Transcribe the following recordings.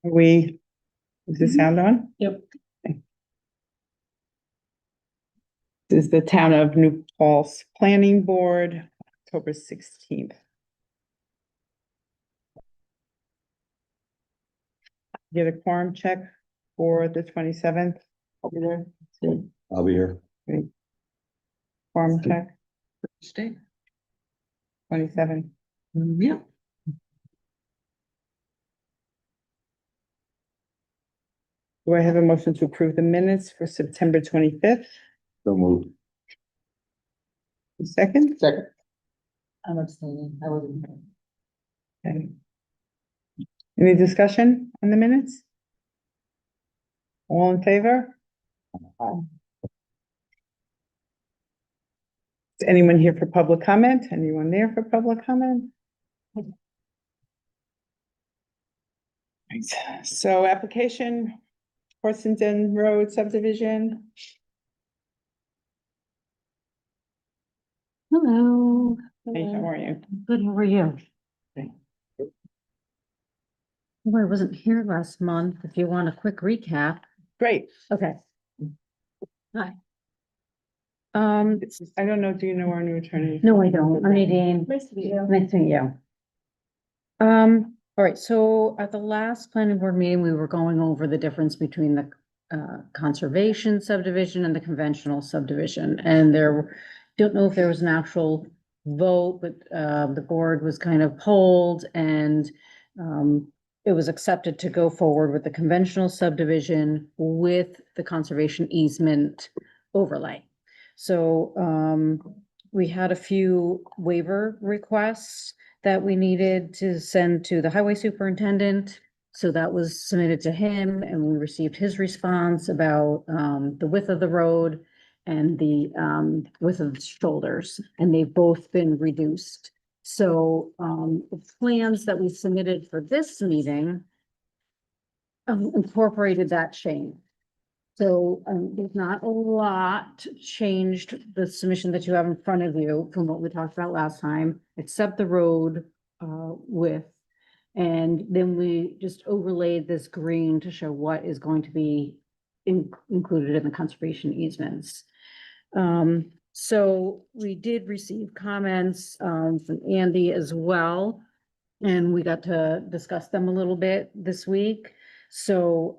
Is the sound on? Yep. This is the Town of New Paltz Planning Board, October 16th. Get a quorum check for the 27th. I'll be there. I'll be here. Quorum check, Stay. 27. Yeah. Do I have a motion to approve the minutes for September 25th? So moved. Second? Second. I'm abstaining. I wasn't. Okay. Any discussion on the minutes? All in favor? Is anyone here for public comment? Anyone there for public comment? Right. So application, Horsenden Road subdivision. Hello. Hey, how are you? Good, how are you? Okay. Well, I wasn't here last month. If you want a quick recap. Great. Okay. Hi. I don't know, do you know our new attorney? No, I don't. I'm Nadine. Nice to meet you. Nice to meet you. All right, so at the last planning board meeting, we were going over the difference between the conservation subdivision and the conventional subdivision. And don't know if there was an actual vote, but the board was kind of polled and it was accepted to go forward with the conventional subdivision with the conservation easement overlay. So we had a few waiver requests that we needed to send to the highway superintendent. So that was submitted to him and we received his response about the width of the road and the width of the shoulders, and they've both been reduced. So the plans that we submitted for this meeting incorporated that change. So there's not a lot changed the submission that you have in front of you from what we talked about last time, except the road width. And then we just overlaid this green to show what is going to be included in the conservation easements. So we did receive comments from Andy as well, and we got to discuss them a little bit this week. So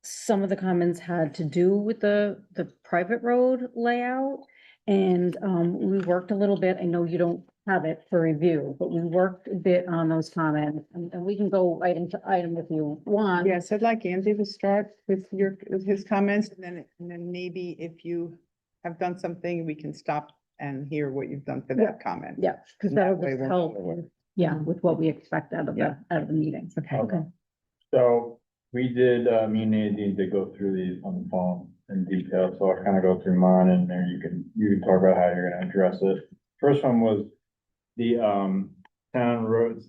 some of the comments had to do with the private road layout, and we worked a little bit. I know you don't have it for review, but we worked a bit on those comments, and we can go item to item if you want. Yes, I'd like Andy to start with his comments, and then maybe if you have done something, we can stop and hear what you've done for that comment. Yeah, because And that'll that way just we'll help, know what- yeah, with what we expect out of Yeah. the meetings. Okay. Okay. So we did, me and Nadine did go through these on the phone in detail, so I'll kind of go through mine and there you can talk about how you're gonna address it. First one was the, town road,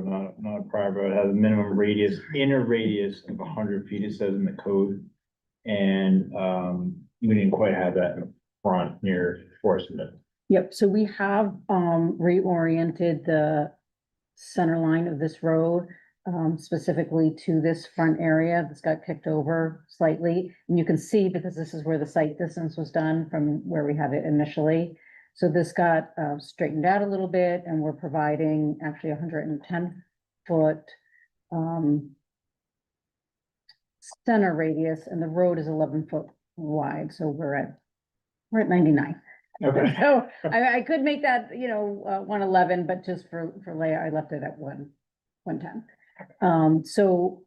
not a private road, has a minimum radius, inner radius of 100 feet, it says in the code. And, we didn't quite have that in the front near Forest-Smith. Yep, so we have reoriented the center line of this road specifically to this front area that's got kicked over slightly. And you can see because this is where the site distance was done from where we had it initially. So this got straightened out a little bit, and we're providing actually 110-foot center radius, and the road is 11-foot wide, so we're at 99. Okay. So I could make that, 111, but just for layout, I left it at 110. So,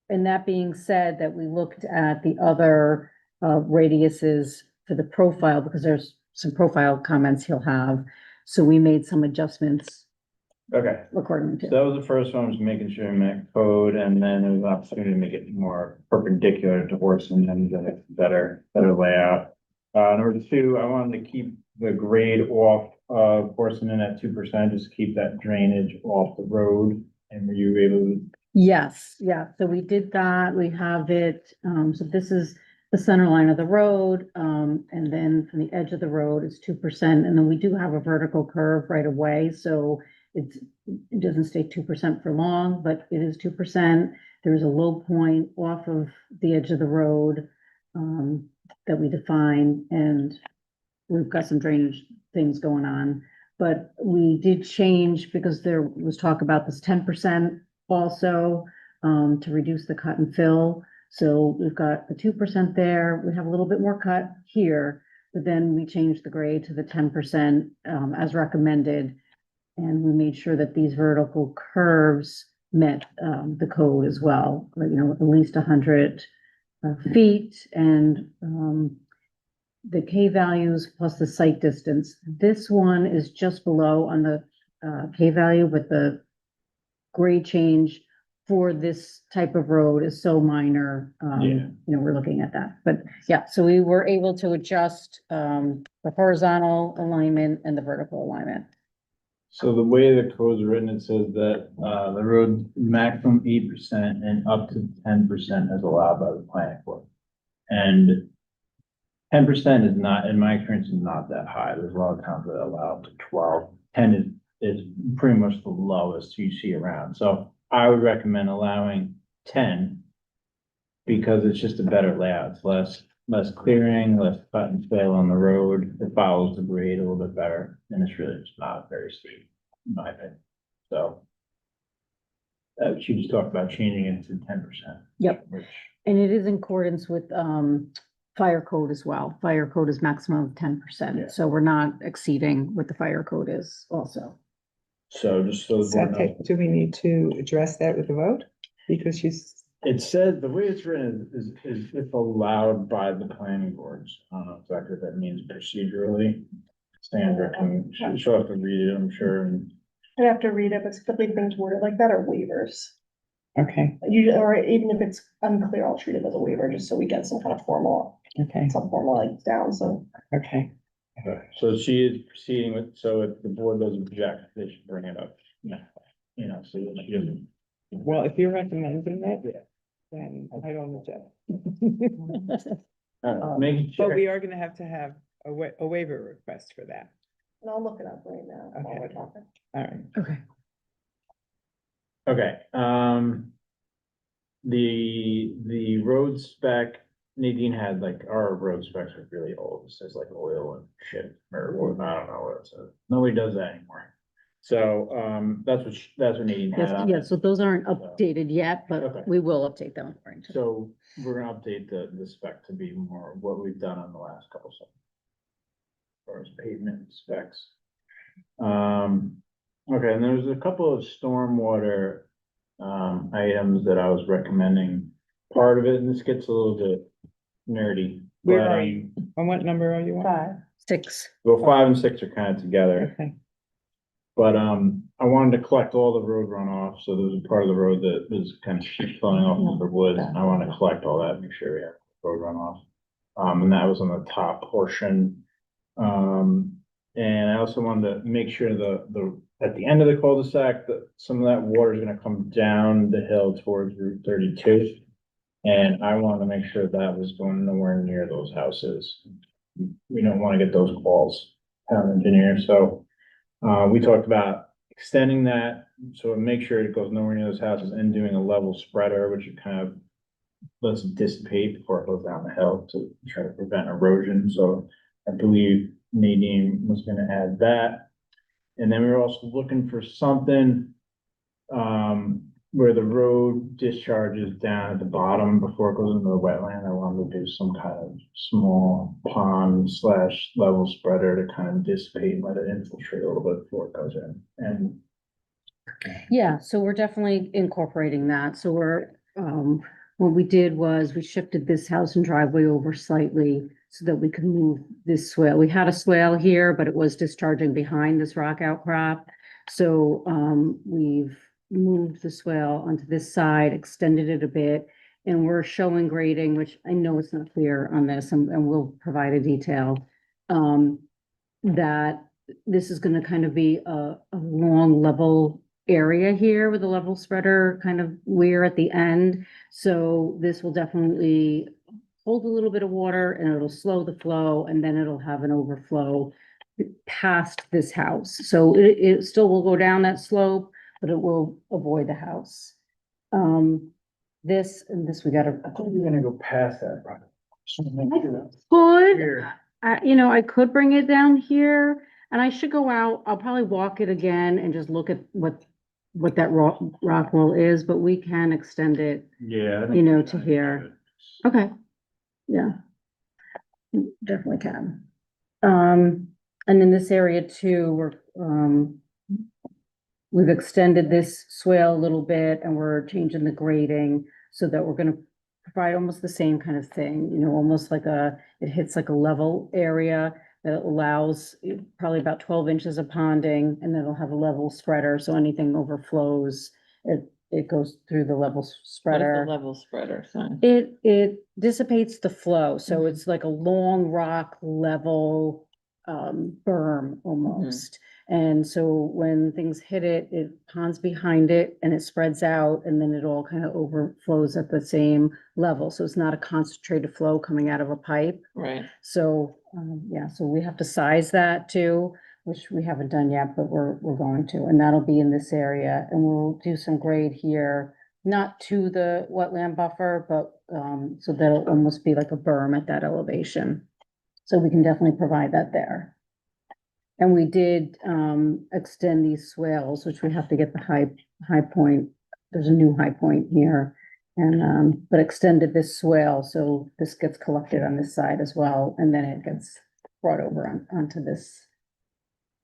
and that being said, that we looked at the other radiuses for the profile, because there's some profile comments he'll have. So we made some adjustments Okay. according So to. that was the first one, was making sure we met code, and then there was an opportunity to make it more perpendicular to horse and then the better layout. Number two, I wanted to keep the grade off of Horseman at 2%, just keep that drainage off the road. And were you able to? Yes, yeah, so we did that. We have it, so this is the center line of the road, and then from the edge of the road is 2%, and then we do have a vertical curve right away, so it's it doesn't stay 2% for long, but it is 2%. There's a low point off of the edge of the road, that we define, and we've got some drainage things going on. But we did change because there was talk about this 10% also, to reduce the cut and fill. So we've got the 2% there. We have a little bit more cut here, but then we changed the grade to the 10%, as recommended. And we made sure that these vertical curves met, the code as well, like, you know, at least 100 feet, and, the K values plus the site distance. This one is just below on the, K value, but the grade change for this type of road is so minor, Yeah. you know, we're looking at that. But yeah, so we were able to adjust, the horizontal alignment and the vertical alignment. So the way the code's written, it says that, the road maximum 8% and up to 10% is allowed by the planning board. And 10% is not, in my experience, is not that high. There's a lot of towns that allow up to 12. 10 is pretty much the lowest you see around. So I would recommend allowing 10 because it's just a better layout. It's less clearing, less cut and fill on the road. It follows the grade a little bit better, and it's really just not very steep, in my opinion. So she just talked about changing it to 10%. Yep. Which, And it is in accordance with, fire code as well. Fire code is maximum of 10%, Yeah. so we're not exceeding what the fire code is also. so just so the So, board knows. okay, do we need to address that with the vote? Because she's, It said, the way it's written is if allowed by the planning boards. I don't know exactly what that means procedurally. Sandra can, she'll have to read it, I'm sure, and I'd have to read it, but typically things worded like that are waivers. okay, Usually, or even if it's unclear, I'll treat it as a waiver, just so we get some kind of formal, okay, some formal like down, so. okay. so she is proceeding with, so if the board doesn't object, they should bring it up. Yeah, you know, so she doesn't. Well, if you're recommending that, then I don't object. Making But sure. we are gonna have to have a waiver request for that. And I'll look it up right now while we're Okay. talking. All right. Okay. Okay, the road spec, Nadine had like, our road specs are really old, it says like oil and shit, or I don't know what it says, nobody does that anymore. So, that's what Nadine had Yes, on yeah, it. so those aren't updated yet, Okay. but we will update them according to. So we're gonna update the spec to be more of what we've done on the last couple of. As far as pavement specs. Okay, and there's a couple of stormwater items that I was recommending. Part of it, and this gets a little bit nerdy. Where but, are you? On what number are you on? 5. 6. Well, 5 and 6 are kind of together, Okay, but I wanted to collect all the road runoff, so there's a part of the road that is kind of flowing off into the woods. And I want to collect all that, make sure we have road runoff. And that was on the top portion. And I also wanted to make sure at the end of the cul-de-sac, that some of that water is gonna come down the hill towards Route 32. And I wanted to make sure that was going nowhere near those houses. We don't wanna get those calls, town engineer, so, we talked about extending that, so make sure it goes nowhere near those houses and doing a level spreader, which it kind of lets it dissipate before it goes down the hill to try to prevent erosion, so I believe Nadine was gonna add that. And then we were also looking for something, where the road discharges down at the bottom before it goes into the wetland. I wanted to do some kind of small pond / level spreader to kind of dissipate and let it infiltrate a little bit before it goes in. And Yeah, so we're definitely incorporating that. So what we did was we shifted this house and driveway over slightly so that we could move this swale. We had a swale here, but it was discharging behind this rock outcrop. So, we've moved the swale onto this side, extended it a bit, and we're showing grading, which I know it's not clear on this, and we'll provide a detail. That this is gonna kind of be a long level area here with a level spreader kind of weir at the end. So this will definitely hold a little bit of water and it'll slow the flow, and then it'll have an overflow past this house. So it still will go down that slope, but it will avoid the house. This, and this we gotta. You're gonna go past that. Could, Here. I could bring it down here and I should go out. I'll probably walk it again and just look at what that rock wall is, but we can extend it. Yeah. I think You know, we to should. here. Okay. Yeah. Definitely can. And in this area too, we've extended this swale a little bit and we're changing the grading so that we're gonna provide almost the same kind of thing, almost like it hits like a level area that allows probably about 12 inches of ponding, and then it'll have a level spreader, so anything overflows, it goes through the level What is spreader. the level spreader sign? It dissipates the flow, so it's like a long rock level berm almost. And so when things hit it, it ponds behind it and it spreads out and then it all kind of overflows at the same level. So it's not a concentrated flow coming out of a pipe. Right. So, yeah, so we have to size that too, which we haven't done yet, but we're going to, and that'll be in this area. And we'll do some grade here, not to the wetland buffer, but, so that'll almost be like a berm at that elevation. So we can definitely provide that there. And we did, extend these swales, which we have to get the high point. There's a new high point here. And, but extended this swale, so this gets collected on this side as well, and then it gets brought over onto this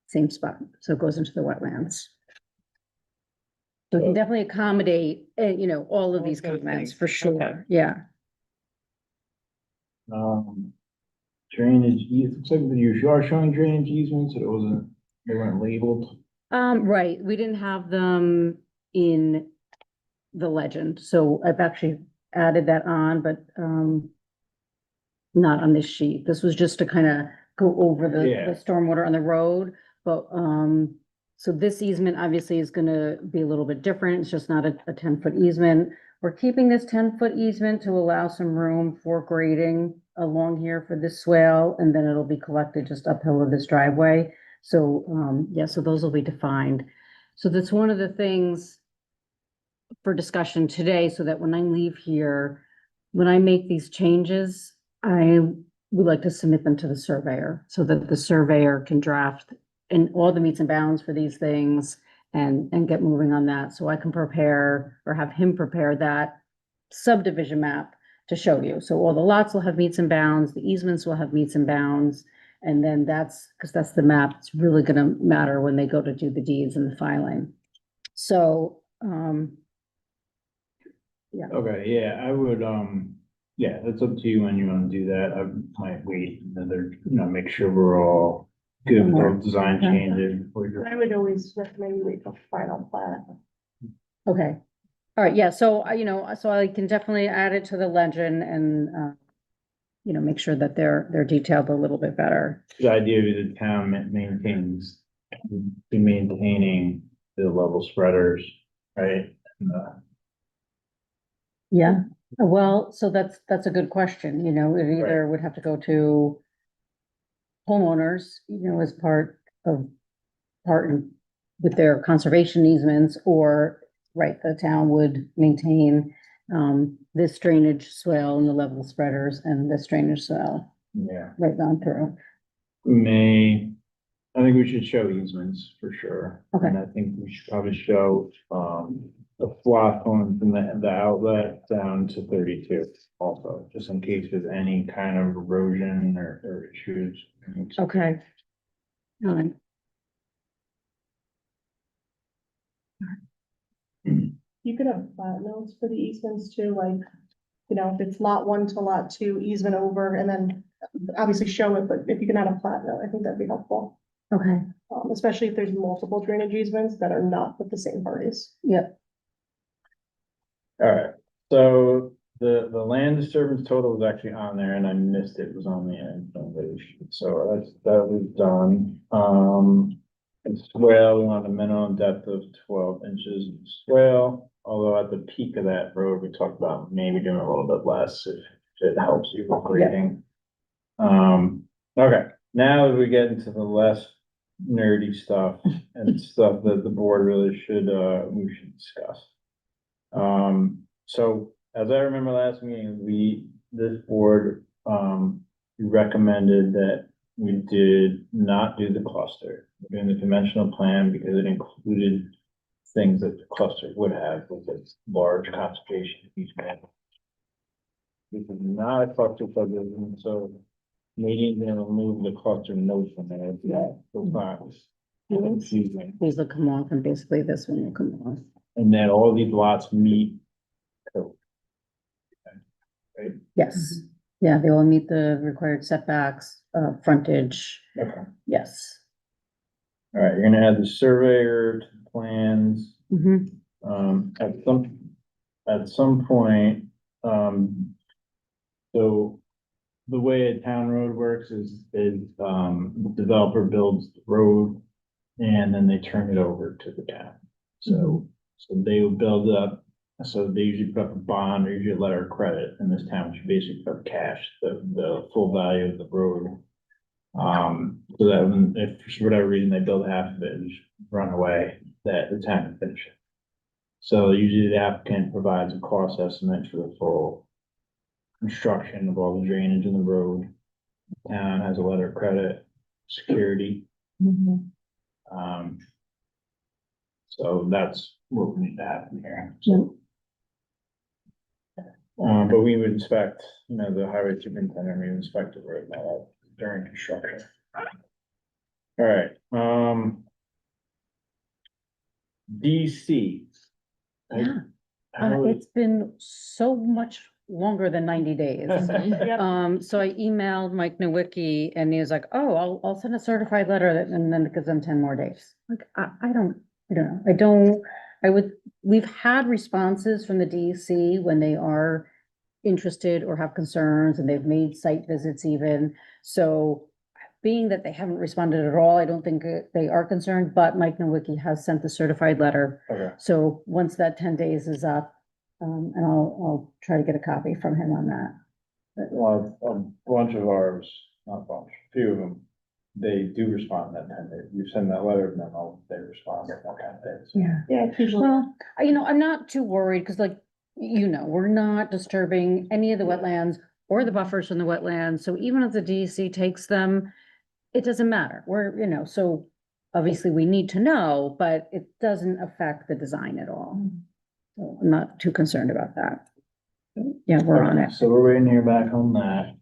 same spot, so it goes into the wetlands. So we can definitely accommodate, all of these those comments things. for Okay. sure, yeah. Drainage, looks like you are showing drainage easements, it wasn't, they weren't labeled. Right, we didn't have them in the legend, so I've actually added that on, but, not on this sheet. This was just to kind of go over Yeah. the stormwater on the road, but, so this easement obviously is gonna be a little bit different. It's just not a 10-foot easement. We're keeping this 10-foot easement to allow some room for grading along here for this swale, and then it'll be collected just uphill of this driveway. So, yeah, so those will be defined. So that's one of the things for discussion today, so that when I leave here, when I make these changes, I would like to submit them to the surveyor so that the surveyor can draft in all the meets and bounds for these things and get moving on that. So I can prepare or have him prepare that subdivision map to show you. So all the lots will have meets and bounds, the easements will have meets and bounds. And then because that's the map, it's really gonna matter when they go to do the deeds and the filing. So, yeah. Okay, yeah, I would, yeah, that's up to you when you wanna do that, I might wait another, make sure we're all good with all design changes. before you- I would always recommend you wait for final plat. Okay, all right, yeah, so, so I can definitely add it to the legend and, make sure that they're detailed a little bit better. The idea of the town be maintaining the level spreaders, right? And, Yeah, well, so that's a good question, it either would have to go to homeowners, as part with their conservation easements, or, right, the town would maintain, this drainage swale and the level spreaders and this drainage swale Yeah, right down through. I think we should show easements for sure. Okay. And I think we should probably show, the flat going from the outlet down to 32 also, just in case there's any kind of erosion or issues. Okay. All right. You could have plat notes for the easements too, like, if it's lot 1 to lot 2 easement over, and then obviously show it, but if you can add a plat note, I think that'd be helpful. Okay, Especially if there's multiple drainage easements that are not with the same parties. yep, Alright, so the land disturbance total was actually on there and I missed it, was on the end. So that was done. And swale, we want a minimum depth of 12 inches of swale, although at the peak of that road, we talked about maybe doing a little bit less if it helps you with grading. Okay, now as we get into the less nerdy stuff and stuff that the board really should, we should discuss. So as I remember last meeting, this board, recommended that we did not do the cluster, in the conventional plan, because it included things that the cluster would have with its large conservation easement. This is not a cluster subdivision, so maybe they're gonna remove the cluster note from there. Yeah. So far, it's confusing. These will come off and basically this one will come off. And then all these lots meet code. Yes, yeah, they all meet the required setbacks, frontage, Okay. yes. All right, you're gonna add the surveyor to the plans. Mhm. At some point, so the way a town road works is, the developer builds the road and then they turn it over to the town. So they will build up, so they usually put up a bond, or usually a letter of credit, and this town should basically put up cash, the full value of the road. So that when, if for whatever reason they build half of it and just run away, that the town can finish it. So usually the applicant provides a cost estimate for the full construction of all the drainage in the road. Town has a letter of credit, security. So that's what we need to happen here. So. But we would inspect, the highway superintendent, we would inspect the road during construction. All right, DC. Yeah, it's been so much longer than 90 days. So I emailed Mike Nowicki and he was like, oh, I'll send a certified letter and then it gives them 10 more days. Like, I don't know. We've had responses from the DEC when they are interested or have concerns and they've made site visits even. So being that they haven't responded at all, I don't think they are concerned, but Mike Nowicki has sent the certified letter. Okay. So once that 10 days is up, and I'll try to get a copy from him on that. Well, a bunch of ours, not a bunch, a few of them, they do respond in that 10 days. You send that letter, and then they respond in that 10 days. Yeah. Yeah, it's usually. Well, I'm not too worried because we're not disturbing any of the wetlands or the buffers from the wetlands. So even if the DEC takes them, it doesn't matter. So obviously we need to know, but it doesn't affect the design at all. So I'm not too concerned about that. Yeah, we're on it. So we're waiting to hear back on that.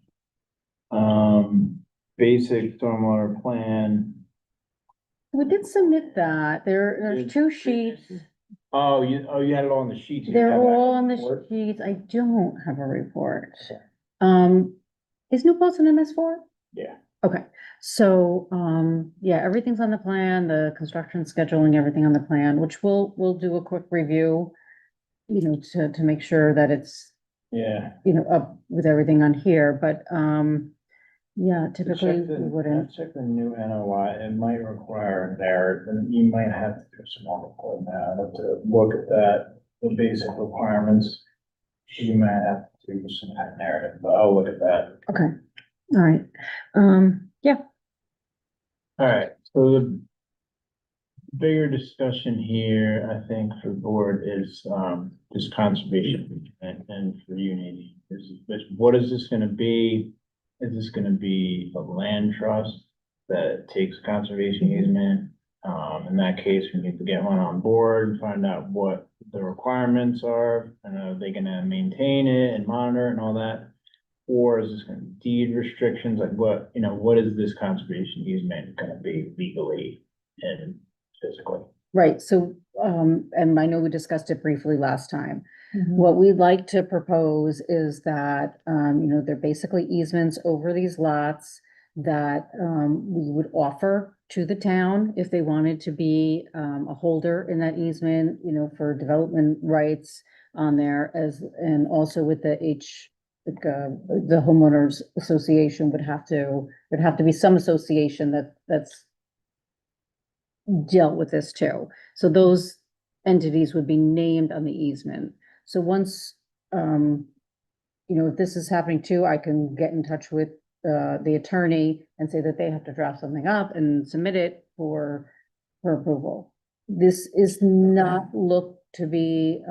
Basic stormwater plan. We did submit that. There's two sheets. Oh, you had it all on the sheets. You They're have that all on the report? sheets. I don't have a report. Is New Paltz an MS4? Yeah. Okay, so, yeah, everything's on the plan, the construction scheduling, everything on the plan, which we'll do a quick review, to make sure that it's, Yeah. up with everything on here, but, yeah, typically we wouldn't. Check the new NOI, it might require a narrative, and you might have to do some more report now, I'd have to look at that, the basic requirements. You might have to do some kind of narrative, but I'll look at that. Okay, all right, yeah. All right, so the bigger discussion here, I think, for the board is, this conservation and for you, Nadine, is what is this gonna be? Is this gonna be a land trust that takes conservation easement? In that case, we need to get one on board and find out what the requirements are, and are they gonna maintain it and monitor it and all that? Or is this gonna be deed restrictions, like what is this conservation easement gonna be legally and physically? Right, so, and I know we discussed it briefly last time. Mm-hmm. What we'd like to propose is that, they're basically easements over these lots that, we would offer to the town if they wanted to be, a holder in that easement, for development rights on there and also with the homeowners association there'd have to be some association that's dealt with this too. So those entities would be named on the easement. So once, if this is happening too, I can get in touch with the attorney and say that they have to draft something up and submit it for approval. This is not looked to be,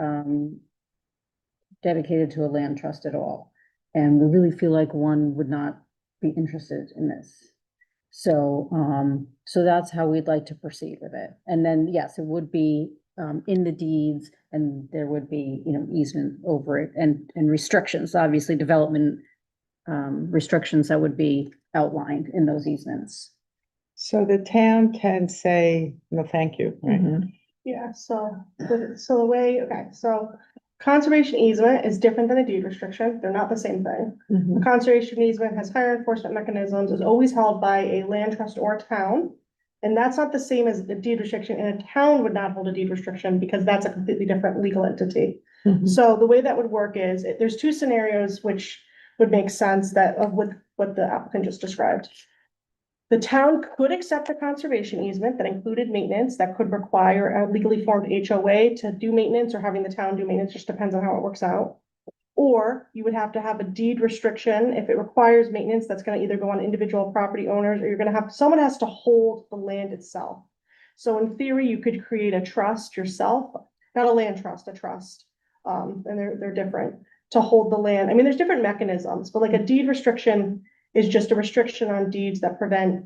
dedicated to a land trust at all. And we really feel like one would not be interested in this. So, so that's how we'd like to proceed with it. And then, yes, it would be, in the deeds, and there would be, you know, easement over it and restrictions, obviously development, restrictions that would be outlined in those easements. So the town can say, no, thank you, right? Yeah, so the way, okay, so conservation easement is different than a deed restriction. They're not the same thing. A conservation easement has higher enforcement mechanisms, is always held by a land trust or a town. And that's not the same as a deed restriction, and a town would not hold a deed restriction because that's a completely different legal entity. So the way that would work is, there's two scenarios which would make sense that of with what the applicant just described. The town could accept a conservation easement that included maintenance that could require a legally formed HOA to do maintenance, or having the town do maintenance, just depends on how it works out. Or you would have to have a deed restriction if it requires maintenance that's gonna either go on individual property owners, or you're gonna have, someone has to hold the land itself. So in theory, you could create a trust yourself, not a land trust, a trust. And they're different, to hold the land. I mean, there's different mechanisms, but like a deed restriction is just a restriction on deeds that prevent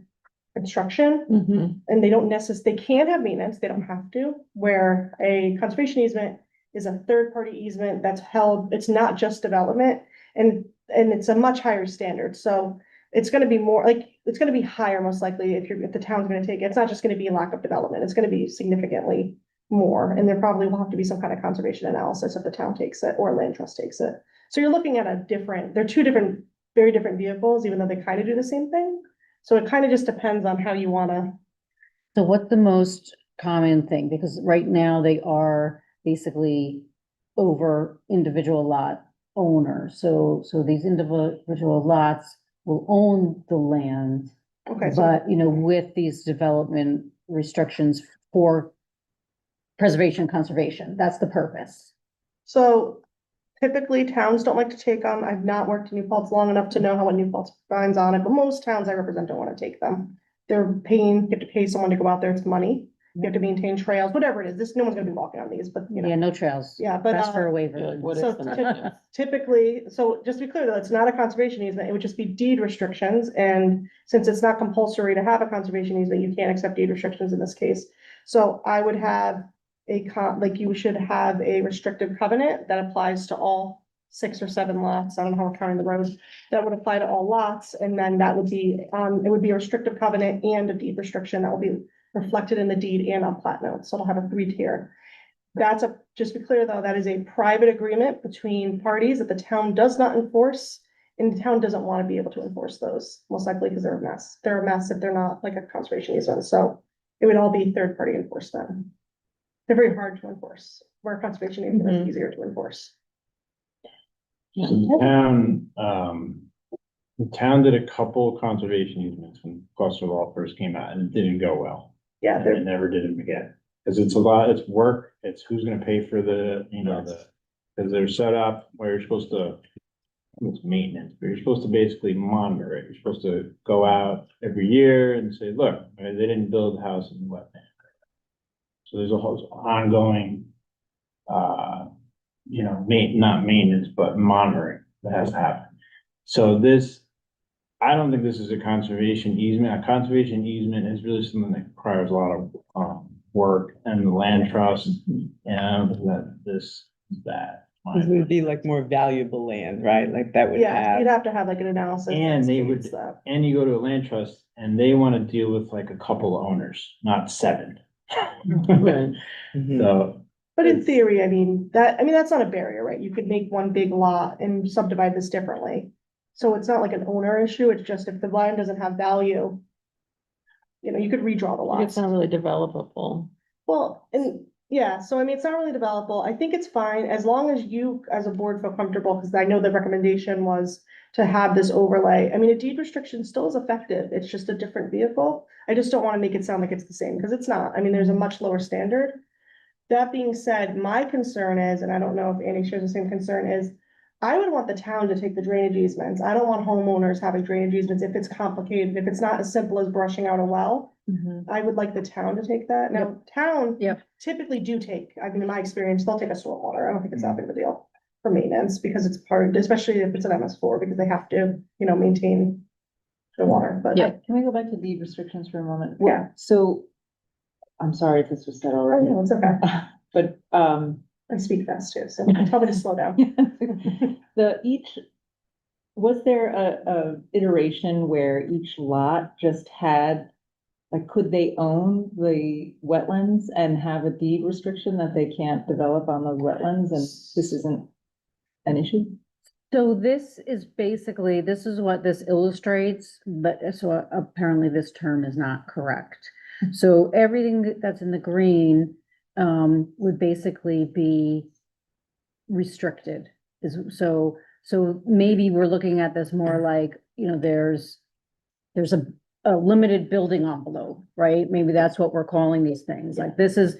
construction. And they don't necessarily, they can have maintenance, they don't have to, where a conservation easement is a third-party easement that's held, it's not just development, and it's a much higher standard, so it's gonna be more, like, it's gonna be higher most likely if the town's gonna take it, it's not just gonna be lack of development, it's gonna be significantly more, and there probably will have to be some kind of conservation analysis if the town takes it, or a land trust takes it. So you're looking at they're two different, very different vehicles, even though they kind of do the same thing, so it kind of just depends on how you wanna. So what's the most common thing? Because right now they are basically over individual lot owners. So these individual lots will own the land, Okay, so. but, you know, with these development restrictions for preservation, conservation, that's the purpose. So typically towns don't like to take them. I've not worked in New Paltz long enough to know how what New Paltz finds on it, but most towns I represent don't want to take them. They're paying, you have to pay someone to go out there, it's money. You have to maintain trails, whatever it is. No one's gonna be walking on these, but you Yeah, know. no trails. Yeah, but That's for a waiver. so typically, so just to be clear though, it's not a conservation easement. It would just be deed restrictions. And since it's not compulsory to have a conservation easement, you can't accept deed restrictions in this case. So I would have like you should have a restrictive covenant that applies to all 6 or 7 lots. I don't know how we're counting the roads. That would apply to all lots, and then that would be, it would be a restrictive covenant and a deed restriction that will be reflected in the deed and on plat notes. So it'll have a 3-tier. Just to be clear though, that is a private agreement between parties that the town does not enforce. And the town doesn't want to be able to enforce those, most likely because they're a mess. They're a mess if they're not like a conservation easement. So it would all be third-party enforcement. They're very hard to enforce, where a conservation easement is easier to enforce. So the town did a couple conservation easements when cluster law first came out, and it didn't go well. Yeah, And they're, they never did it again, because it's a lot, it's work, it's who's gonna pay for the, you know, because they're set up where you're supposed to, it's maintenance, but you're supposed to basically monitor it. You're supposed to go out every year and say, look, they didn't build a house in the wetland. So there's a whole ongoing, you know, not maintenance, but monitoring that has to happen. So I don't think this is a conservation easement. A conservation easement is really something that requires a lot of work and the land trust. And I don't think that this is that. This would be like more valuable land, right? Like that would yeah, you'd have, have to have like an analysis. that And they would- states that. And you go to a land trust and they want to deal with like a couple of owners, not 7. Mhm. So, But in It's- theory, I mean, that's not a barrier, right? You could make one big lot and subdivide this differently. So it's not like an owner issue, it's just if the land doesn't have value. You know, you could redraw the lots. It's not really developable. Well, and yeah, so I mean, it's not really developable. I think it's fine as long as you as a board feel comfortable, because I know the recommendation was to have this overlay. I mean, a deed restriction still is effective. It's just a different vehicle. I just don't want to make it sound like it's the same, because it's not. I mean, there's a much lower standard. That being said, my concern is, and I don't know if Annie shares the same concern, is I would want the town to take the drainage easements. I don't want homeowners having drainage easements if it's complicated, if it's not as simple as brushing out a well. I would like the town to take that. Now, town Yep. typically do take, I mean, in my experience, they'll take a stormwater. I don't think it's that big of a deal for maintenance because it's part, especially if it's an MS4, because they have to, maintain the water, but. Yeah. Can we go back to deed restrictions for a moment? Yeah. So, I'm sorry if this was said Oh, already, no, it's okay. but, I speak fast too, so tell me to slow down. Was there a iteration where each lot just had, like, could they own the wetlands and have a deed restriction that they can't develop on those wetlands and this isn't an issue? So this is basically, this is what this illustrates, but so apparently this term is not correct. So everything that's in the green would basically be restricted. So maybe we're looking at this more like, there's a limited building envelope, right? Maybe that's what we're calling these things. Like this is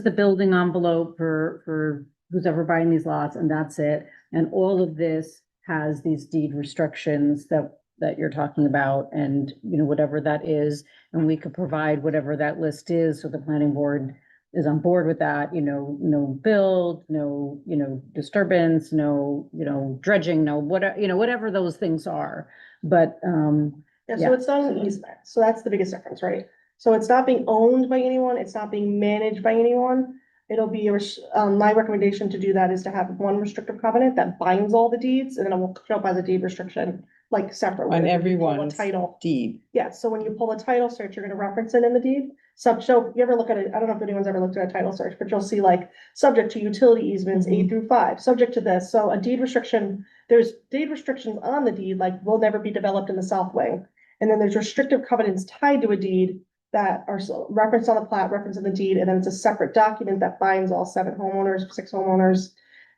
the building envelope for who's ever buying these lots, and that's it. And all of this has these deed restrictions that you're talking about, and whatever that is, and we could provide whatever that list is, so the planning board is on board with that, no build, no, disturbance, no, dredging, no, whatever those things are. But, Yeah, Yeah. so it's not an easement, so that's the biggest difference, right? So it's not being owned by anyone, it's not being managed by anyone. It'll be, my recommendation to do that is to have one restrictive covenant that binds all the deeds, and then it will show up as a deed restriction, like separately. On Like, when you pull a everyone's Title, deed. yeah, so when you pull a title search, you're gonna reference it in the deed. So you ever look at it, I don't know if anyone's ever looked at a title search, but you'll see like, subject to utility easements, A through 5, subject to this, so a deed restriction, there's deed restrictions on the deed, like will never be developed in the south wing. And then there's restrictive covenants tied to a deed that are referenced on the plat, referenced in the deed, and then it's a separate document that binds all 7 homeowners, 6 homeowners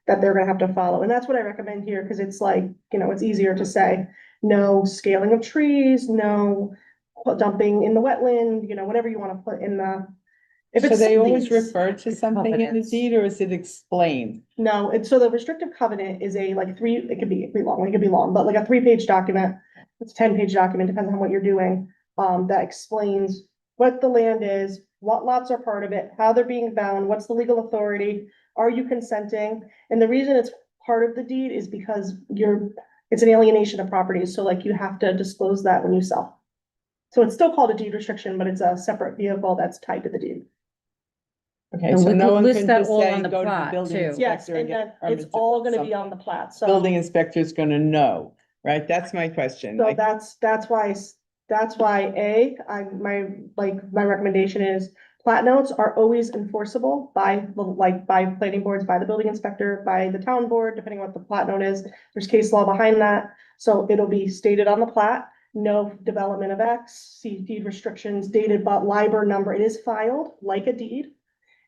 that they're gonna have to follow. And that's what I recommend here, because it's like, it's easier to say, no scaling of trees, no dumping in the wetland, whatever you wanna put in the. If So it's they always something- refer to something in the Covenants. deed, or is it explained? No, it's, so the restrictive covenant is a like it could be long, but like a 3-page document. It's a 10-page document, depends on what you're doing, that explains what the land is, what lots are part of it, how they're being bound, what's the legal authority, are you consenting? And the reason it's part of the deed is because it's an alienation of properties, so like you have to disclose that when you sell. So it's still called a deed restriction, but it's a separate vehicle that's tied to the deed. Okay, And so we no could one list can that just all say, on the go to the plat, building too. Yes, inspector and and get that permits it's to all put gonna be something. on the plat, so. Building inspector's gonna know, right? That's my question. So Like, that's why my recommendation is plat notes are always enforceable by planning boards, by the building inspector, by the town board, depending on what the plat note is. There's case law behind that, so it'll be stated on the plat, no development of X, see deed restrictions, dated but LIBOR number, it is filed like a deed.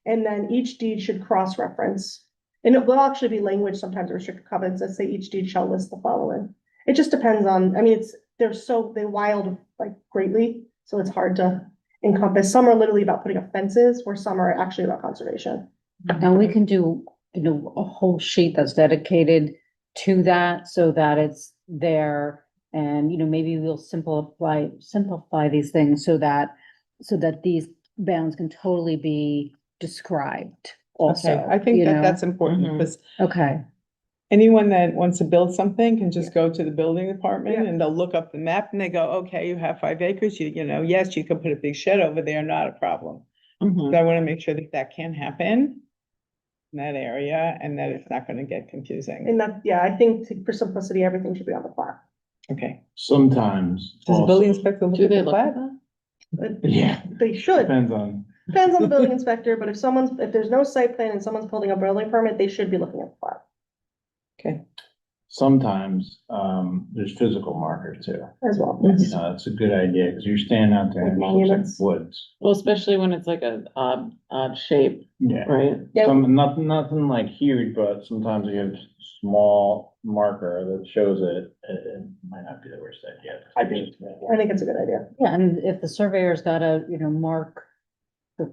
And then each deed should cross-reference, and it will actually be language, sometimes restricted covenants that say each deed shall list the following. It just depends on, I mean, they wild like greatly, so it's hard to encompass. Some are literally about putting up fences, where some are actually about conservation. and we can do, a whole sheet that's dedicated to that, so that it's there. And, maybe we'll simplify these things so that these bounds can totally be described also. okay, I think you that know? that's important, Mhm. because Okay, anyone that wants to build something can just go to the building department Yeah. and they'll look up the map and they go, okay, you have 5 acres, yes, you could put a big shed over there, not a problem. So I wanna make sure that that can happen in that area, and that it's not gonna get confusing. And that, yeah, I think for simplicity, everything should be on the plat. Okay, Sometimes. does the also- building inspector look Do at they the look at plat? that? But Yeah, they should, depends on. depends on the building inspector, but if there's no site plan and someone's building a building permit, they should be looking at the plat Okay, Sometimes, there's physical marker too. as well. It's a good idea, because you're standing out there and it looks Monuments. like woods. Well, especially when it's like a odd shape, Yeah. right? Yeah. Nothing like huge, but sometimes you have small marker that shows it, it might not be the worst idea. I think it's a good idea. yeah, and if the surveyor's gotta, mark the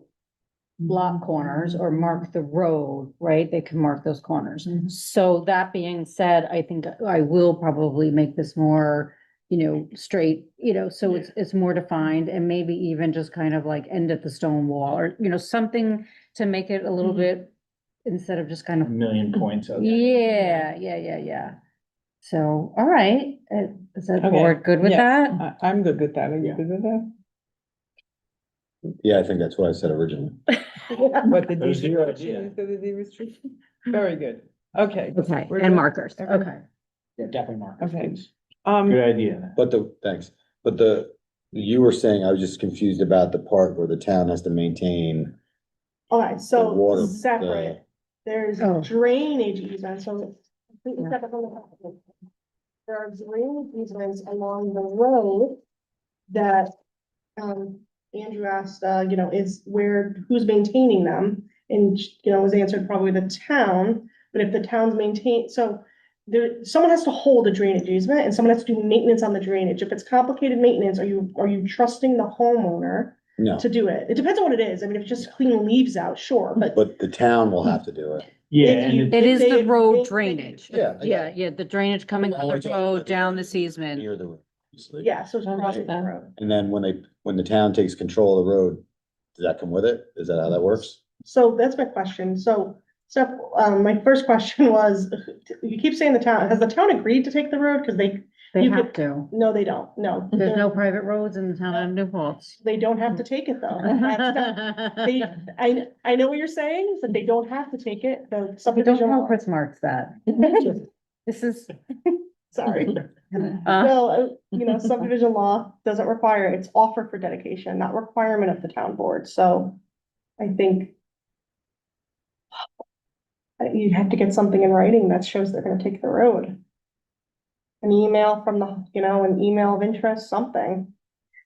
block corners or mark the road, right, they can mark those corners. So that being said, I think I will probably make this more straight, so it's more defined and maybe even just kind of like end at the stone wall or, something to make it a little bit, instead of just kind A of, million points out there. yeah. So, all right, is that Okay, board good with yeah. that? I'm good with that. Are you Yeah. good with that? Yeah, I think that's what I said originally. What the That was deed your restriction, idea. you said the deed restriction? Very good. Okay. Okay, We're and good? markers, Everyone- okay. Yeah, definitely markers, Okay. please. Um, Good idea. But thanks, but you were saying, I was just confused about the part where the town has to maintain. Okay, The so water, separate, there's Oh. drainage easements, so it's completely separate from the property. There are drainage easements along the road that, Andrew asked, who's maintaining them? And, was answered probably the town, but if the town's so someone has to hold a drainage easement and someone has to do maintenance on the drainage. If it's complicated maintenance, are you trusting the homeowner No, to do it? It depends on what it is. I mean, if it's just clean leaves out, sure, but but the town will have to do it. Yeah, If you- and It is the if road they- drainage. Yeah, I got Yeah, the drainage coming I up only the talked road, about the down drainage this easement. Near the road. yeah, so it's Sounds probably like that. the road. And then when the town takes control of the road, does that come with it? Is that how that works? So that's my question. So, my first question was, you keep saying has the town agreed to take the road? Cause They You have could- to. no, they don't. No. There's no private roads in the town of New Paltz. They don't have to take it though. That's I know what you're saying, but they don't have to take it. The We don't subdivision tell law. Chris Marks that. This is. Sorry. Uh, No, subdivision law doesn't require, it's offer for dedication, not requirement of the town board, so I think you have to get something in writing that shows they're gonna take the road. An email from an email of interest, something.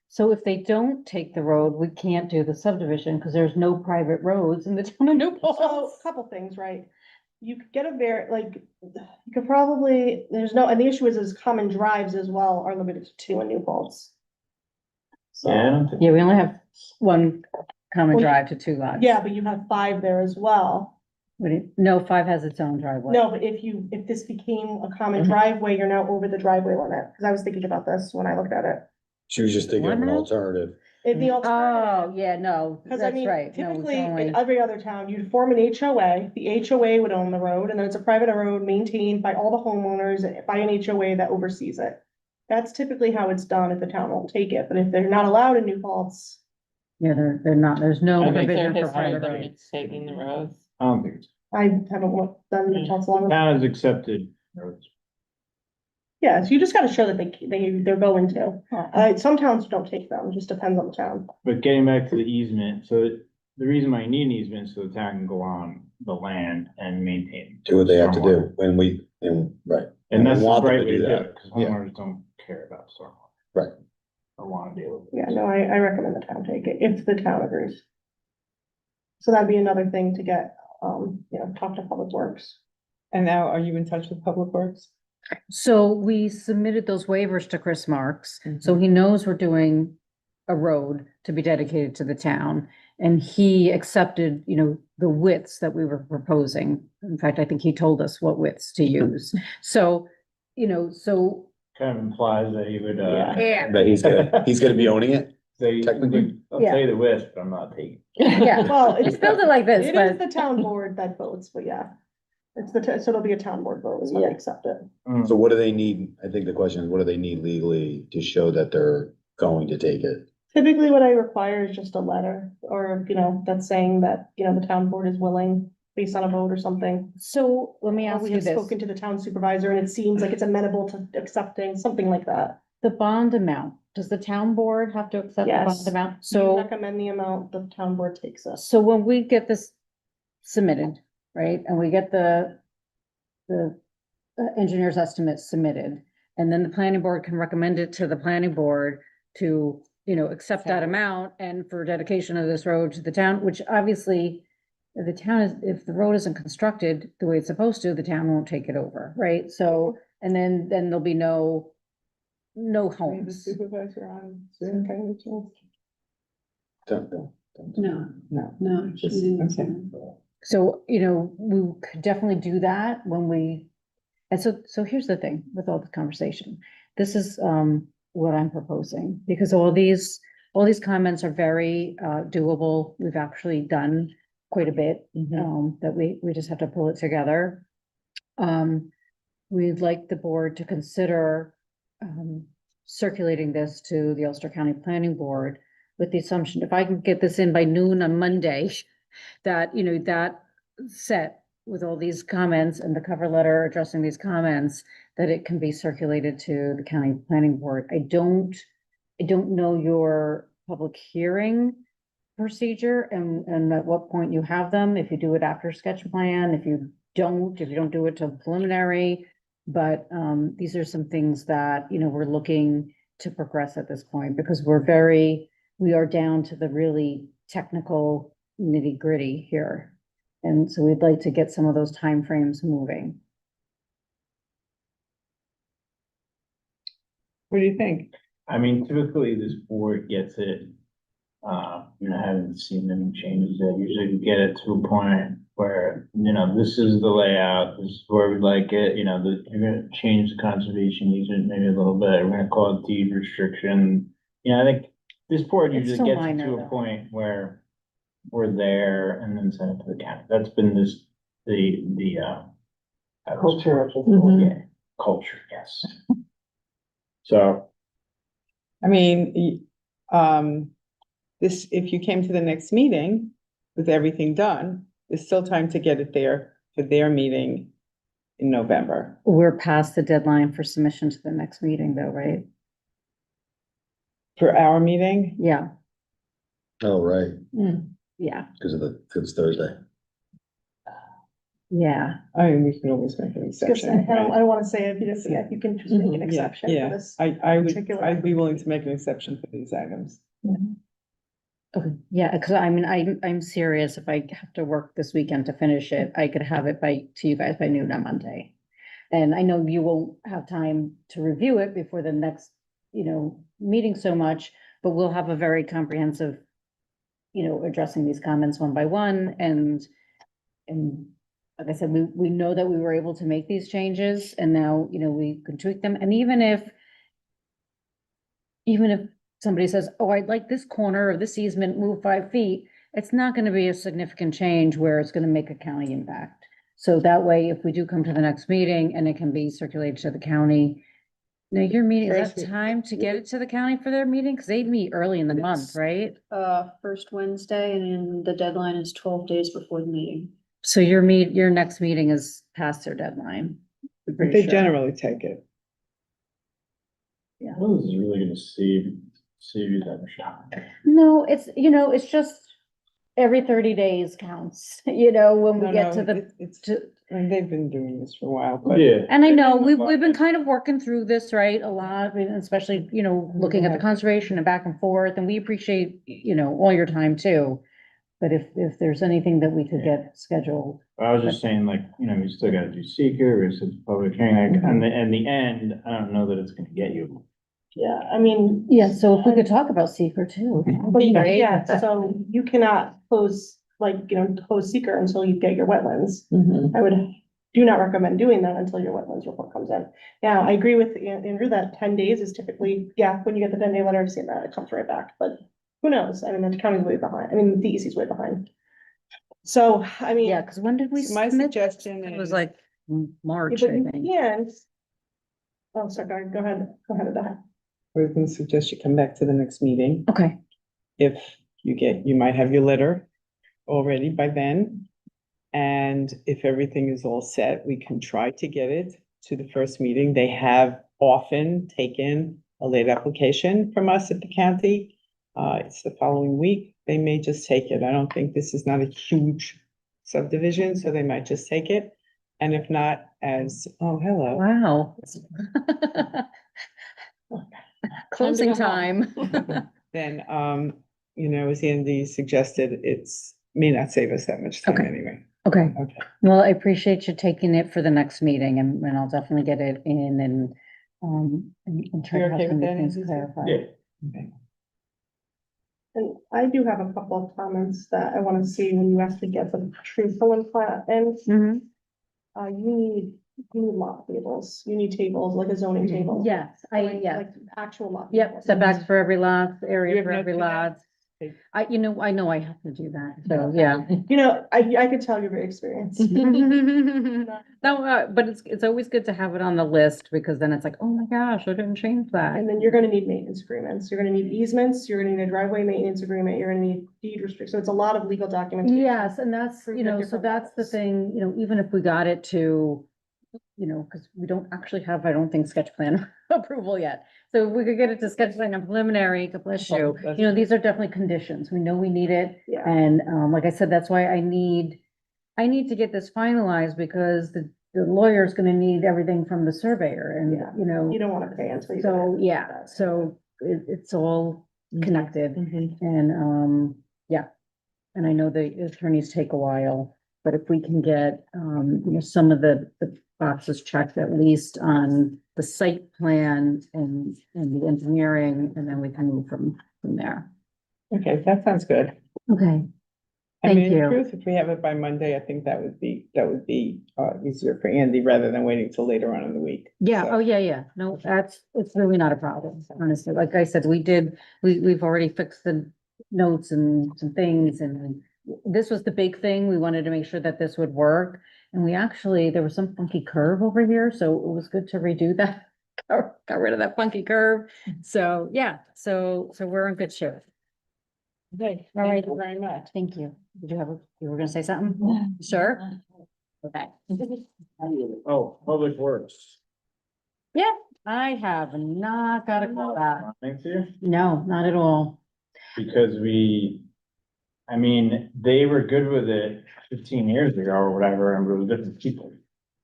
So if they don't take the road, we can't do the subdivision because there's no private roads in the town of New So, a Paltz. couple things, right? You could get you could probably, and the issue is common drives as well are limited to 2 in New Paltz. So, Yeah, I don't think. Yeah, we only have one common Well, drive to 2 lots. yeah, but you have 5 there as well. No, 5 has its own driveway. No, but if this became a common driveway, you're now over the driveway limit, because I was thinking about this when I looked at it. She was just thinking of an What now? alternative. If the alternative, Oh, yeah, no, because I that's mean, right. No, we typically, can only. in every other town, you'd form an HOA, the HOA would own the road, and then it's a private road maintained by all the homeowners, by an HOA that oversees it. That's typically how it's done if the town won't take it, but if they're not allowed in New Paltz, Yeah, they're not, there's no I think provision there for has private been roads. taking the roads. I don't think it's, I haven't looked, done New Paltz long. town has accepted roads. Yeah, so you just gotta show that they're going to. Some towns don't take them, it just depends on the town. But getting back to the easement, so the reason why you need an easement is so the town can go on the land and maintain. Do what they have to stormwater. do right. And that's we the want them right to way to do do that. it, because Yeah. homeowners don't care about stormwater. Right. Or wanna deal with it. Yeah, no, I recommend the town take it, if the town agrees. So that'd be another thing to get, talk to Public Works. and now are you in touch with Public Works? So we submitted those waivers to Chris Marks, so Mm-hmm. he knows we're doing a road to be dedicated to the town. And he accepted, the widths that we were proposing. In fact, I think he told us what widths to use. So, so. Kind of implies that he would, Yeah. That he's gonna be owning it? say, Technically. I'll tell you the width, but I'm not taking. Yeah, Well, it's built it like this, It is but the town board that votes, but yeah. It's so it'll be a town board vote, is how they accept it. So what do they need? I think the question is, what do they need legally to show that they're going to take it? Typically, what I require is just a letter, or, that's saying that, the town board is willing, based on a vote or something. so let me Or ask we you have this. spoken to the town supervisor and it seems like it's amenable to accepting, something like that. The bond amount, does the town board have to accept the Yes. bond amount? You So, recommend the amount the town board takes us. so when we get this submitted, right, and we get the engineer's estimate submitted, and then the planning board can recommend it to the planning board to, accept that amount and for dedication of this road to the town, which obviously the town is, if the road isn't constructed the way it's supposed to, the town won't take it over, right? So, and then there'll be no We have a homes. supervisor on Zoom, kind of chance? Don't. No, No. no. Just- she didn't. okay. So, we could definitely do that when we, and so here's the thing with all the conversation. this is, what I'm proposing, because all these comments are very, doable. We've actually done quite a bit, that we just have to pull it together. We'd like the board to consider, circulating this to the Ulster County Planning Board with the assumption, if I can get this in by noon on Monday, that, you know, that set with all these comments and the cover letter addressing these comments, that it can be circulated to the county planning board. I don't know your public hearing procedure and at what point you have them, if you do it after sketch plan, if you don't do it till preliminary. But, these are some things that, you know, we're looking to progress at this point, because we are down to the really technical nitty gritty here. And so we'd like to get some of those timeframes moving. What do you think? I mean, typically this board gets it, you know, I haven't seen any changes yet. Usually we get it to a point where, you know, this is the layout, this is where we like it, you know, you're gonna change the conservation easement maybe a little bit, we're gonna call it deed restriction. You know, I think this board It's usually so gets it minor, to a though. point where we're there and then send it to the county. That's been the Culture of the Mhm. Yeah, culture, yes. So, I mean, this, if you came to the next meeting with everything done, there's still time to get it there for their meeting in November. We're past the deadline for submission to the next meeting though, right? For our meeting, Yeah, Oh, right, yeah, because it's Thursday. yeah. I mean, we can always make an I was gonna say, exception, I don't right? wanna say if you just, if you can just make an Yeah, exception yeah. for this. I'd particular- be willing to make an exception for these items. Okay, yeah, because I mean, I'm serious. If I have to work this weekend to finish it, I could have it to you guys by noon on Monday. And I know you won't have time to review it before the next, you know, meeting so much, but we'll have a very comprehensive, you know, addressing these comments one by one and like I said, we know that we were able to make these changes and now, you know, we can tweak them. And even if somebody says, oh, I'd like this corner of this easement moved 5 feet, it's not gonna be a significant change where it's gonna make a county impact. So that way, if we do come to the next meeting and it can be circulated to the county. Now, your meeting, is First that we- time to get it to the county for their meeting? Cause they meet early in the month, right? First Wednesday, and then the deadline is 12 days before the meeting. So your next meeting is past their deadline. I'm But pretty they sure. generally take it. well, this is really gonna save you that much time. No, it's, you know, it's just every 30 days counts, you know, when we No, get no, to the, it's, to, I mean, they've been doing this for a while, but. Yeah. and I know we've been kind of working through this, right, a lot, I mean, especially, you know, looking at the have- conservation and back and forth, and we appreciate, you know, all your time too. But if there's anything that we could get scheduled, I was just saying, like, you know, we still gotta do seeker, we still have public hearing, like, and the end, I don't know that it's gonna get you. Yeah, I mean. yeah, so if we could talk about seeker too. But Right? yeah, so you cannot close, like, close seeker until you get your wetlands. I do not recommend doing that until your wetlands report comes in. Now, I agree with Andrew that 10 days is typically, yeah, when you get the 10-day letter of CMR, it comes right back, but who knows? I mean, the county's way behind, I mean, the DEC's way behind. So, I mean. Yeah, because when did we So my submit? suggestion It was is- like Yeah, March, but I you think. can. Oh, sorry, go ahead, Adaha. I was gonna suggest you come back to the next meeting. Okay, If you might have your letter already by then. And if everything is all set, we can try to get it to the first meeting. They have often taken a late application from us at the county. It's the following week. They may just take it. I don't think this is not a huge subdivision, so they might just take it. And if not, oh, hello. wow. Closing go home. time. Then, as Andy suggested, may not save us that much time Okay. anyway. Okay, Okay. well, I appreciate you taking it for the next meeting and I'll definitely get it in and try You're to have okay with some of that, things Andy? clarified. Okay. And I do have a couple of comments that I want to see when you actually get the true filling plat in. Mhm. You need You need lot tables, you need tables, like a zoning table. Yes, Like actual lot. Yep, tables. setbacks for every lot, You area have for notes every for that? lot. Okay. I know I have to do that, so, yeah. You know, I could tell you're very experienced. No, but it's always good to have it on the list, because then it's like, oh my gosh, I didn't change that. And then you're gonna need maintenance agreements, you're gonna need easements, you're gonna need a driveway maintenance agreement, you're gonna need deed restriction, so it's a lot of legal documentation. Yes, and that's, Prove you at know, so different that's the levels. thing, you know, even if we got it to, you know, because we don't actually have, I don't think, sketch plan approval yet. So if we could get it to sketch plan and preliminary, God bless you, you know, these are definitely conditions. We know we need it. Yeah. And, like I said, that's why I need to get this finalized, because the lawyer's gonna need everything from the surveyor and, Yeah. you know. You don't wanna pay until you. So, yeah, so it's all connected. Mhm. And, yeah, and I know the attorneys take a while, but if we can get, you know, some of the boxes checked at least on the site plan and the engineering, and then we can move from there. Okay, that sounds good. Okay, I Thank mean, in you. truth, if we have it by Monday, I think that would be easier for Andy rather than waiting till later on in the week. yeah, So- oh, yeah, no, it's really not a problem, honestly. Like I said, we've already fixed the notes and some things, and this was the big thing. We wanted to make sure that this would work. And there was some funky curve over here, so it was good to redo that. Got rid of that funky curve. So, yeah, so we're in good shape. Okay, All right. thank you very much. Thank you. You were gonna say something? Sure? Okay. Oh, Public Works. Yeah, I have not got a call back. Thanks you. No, not at all. Because I mean, they were good with it 15 years ago or whatever, and it was different people.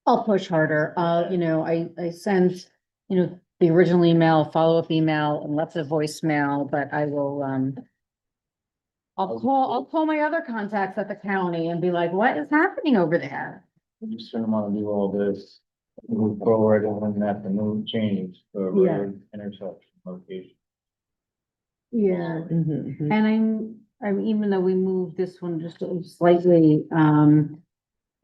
I'll push harder. You know, I sent, you know, the original email, follow-up email, and left a voicemail, but I will, I'll call my other contacts at the county and be like, what is happening over there? We just didn't want to do all this, move forward and then have to move changes for Yeah. road intersection location. Yeah. Mhm, mhm. And I'm, even though we moved this one just slightly,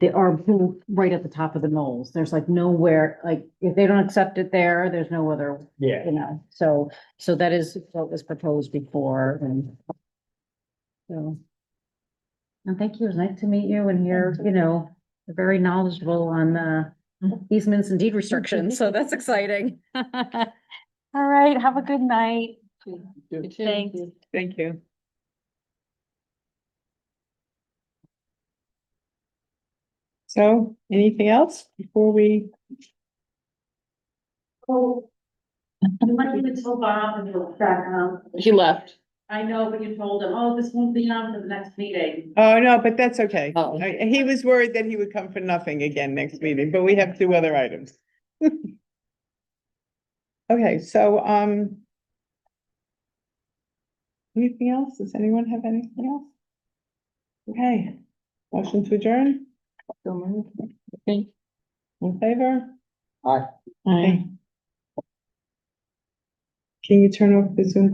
they are both right at the top of the knolls. There's like nowhere, like, if they don't accept it there, there's no other, Yeah. you know, so that is what was proposed before, and so. And thank you, it was nice to meet you, and you're, you know, very knowledgeable on, easements and deed restrictions, so that's exciting. All right, have a good night. Thanks. Thank you. So, anything else before we? She left. I know, but you told him, oh, this won't be on for the next meeting. Oh, no, but that's okay. Oh. He was worried that he would come for nothing again next meeting, but we have 2 other items. Okay, so, anything else? Does anyone have anything else? Okay, motion to adjourn? Okay. In favor? Aye. Aye. Can you turn off the Zoom?